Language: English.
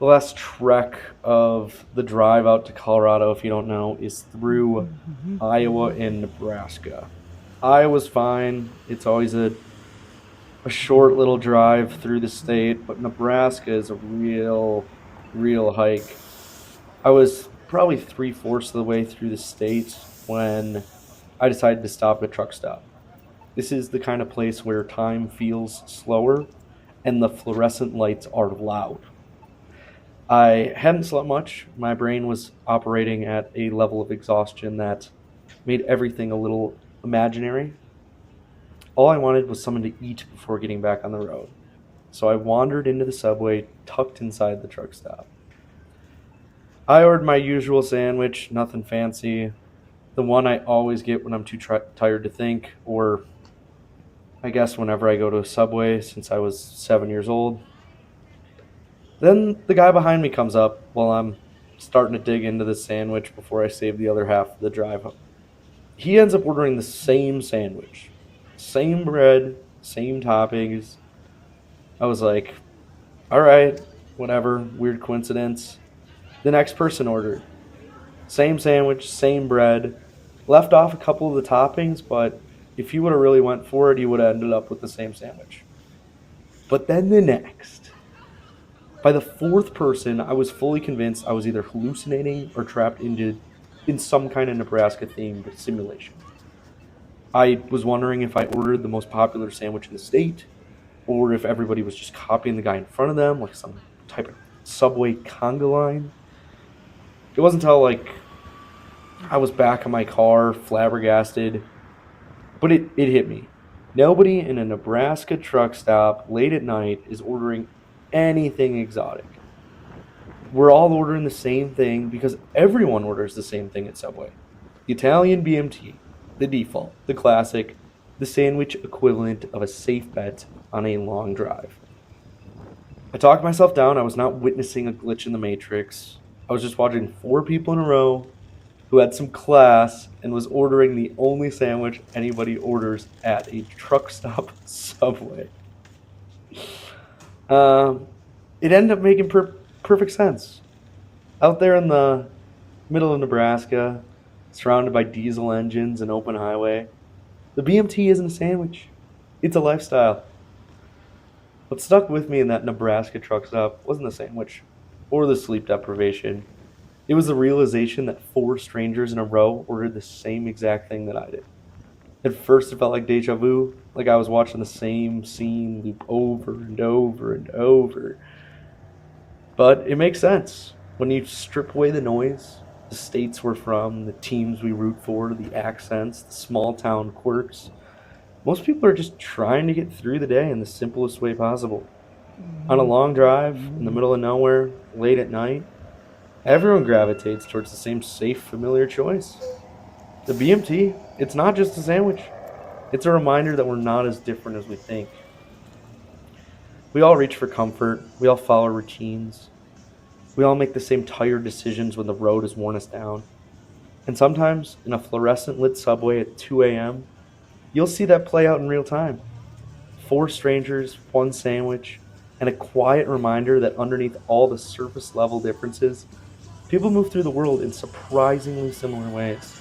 The last trek of the drive out to Colorado, if you don't know, is through Iowa and Nebraska. Iowa's fine. It's always a short little drive through the state, but Nebraska is a real hike. I was probably three-fourths of the way through the state when I decided to stop at a truck stop. This is the kind of place where time feels slower and the fluorescent lights are loud. I hadn't slept much. My brain was operating at a level of exhaustion that made everything a little imaginary. All I wanted was something to eat before getting back on the road. So I wandered into the subway tucked inside the truck stop. I ordered my usual sandwich, nothing fancy, the one I always get when I'm tired to think, or I guess whenever I go to a subway since I was 7 years old. Then the guy behind me comes up while I'm starting to dig into the sandwich before I save the other half of the drive home. He ends up ordering the same sandwich, same bread, same toppings. I was like, all right, whatever, weird coincidence. The next person ordered same sandwich, same bread, left off a couple of the toppings, but if you would have really went for it, you would have ended up with the same sandwich. But then the next, by the fourth person, I was fully convinced I was either hallucinating or trapped in some kind of Nebraska themed simulation. I was wondering if I ordered the most popular sandwich in the state, or if everybody was just copying the guy in front of them, like some type of subway conga line. It wasn't until I was back in my car, flabbergasted, but it hit me. Nobody in a Nebraska truck stop late at night is ordering anything exotic. We're all ordering the same thing because everyone orders the same thing at Subway. The Italian BMT, the default, the classic, the sandwich equivalent of a safe bet on a long drive. I talked myself down. I was not witnessing a glitch in the matrix. I was just watching four people in a row who had some class and was ordering the only sandwich anybody orders at a truck stop Subway. Um, it ended up making perfect sense. Out there in the middle of Nebraska, surrounded by diesel engines and open highway, the BMT isn't a sandwich. It's a lifestyle. What stuck with me in that Nebraska truck stop wasn't the sandwich or the sleep deprivation. It was the realization that four strangers in a row ordered the same exact thing that I did. At first, it felt like deja vu, like I was watching the same scene loop over and over and over. But it makes sense. When you strip away the noise, the states we're from, the teams we root for, the accents, the small town quirks, most people are just trying to get through the day in the simplest way possible. On a long drive, in the middle of nowhere, late at night, everyone gravitates towards the same safe, familiar choice. The BMT, it's not just a sandwich. It's a reminder that we're not as different as we think. We all reach for comfort. We all follow routines. We all make the same tired decisions when the road has worn us down. And sometimes, in a fluorescent lit subway at 2 a.m., you'll see that play out in real time. Four strangers, one sandwich, and a quiet reminder that underneath all the surface level differences, people move through the world in surprisingly similar ways.